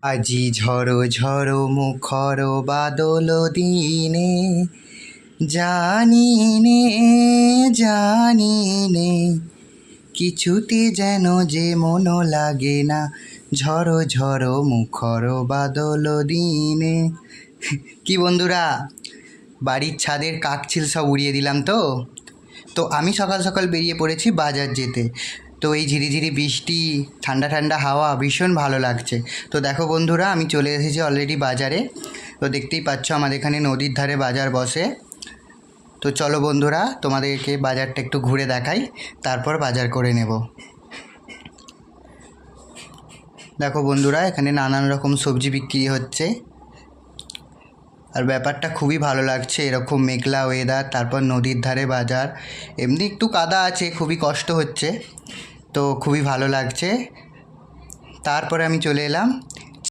আজি ঝড়ো ঝড়ো মুখর বাদল দিনে, জানি নে জানি নে, কিছুতে যেন যে মন লাগে না, ঝড়ো ঝড়ো মুখর বাদল দিনে। কি বন্ধুরা, বাড়ির ছাদের কাকচিল সব উড়িয়ে দিলাম তো। তো আমি সকাল সকাল বেরিয়ে পড়েছি বাজার যেতে। তো এই ঝিরিঝিরি বৃষ্টি, ঠান্ডা ঠান্ডা হাওয়া, ভীষণ ভালো লাগছে। তো দেখো বন্ধুরা, আমি চলে এসেছি অলরেডি বাজারে। তো দেখতেই পাচ্ছ আমাদের এখানে নদীর ধারে বাজার বসে। তো চলো বন্ধুরা, তোমাদেরকে বাজারটা একটু ঘুরে দেখাই, তারপর বাজার করে নেব। দেখো বন্ধুরা, এখানে নানান রকম সবজি বিক্রি হচ্ছে, আর ব্যাপারটা খুবই ভালো লাগছে। এরকম মেঘলা ওয়েদার, তারপর নদীর ধারে বাজার। এমনি একটু কাদা আছে, খুবই কষ্ট হচ্ছে, তো খুবই ভালো লাগছে। তারপরে আমি চলে এলাম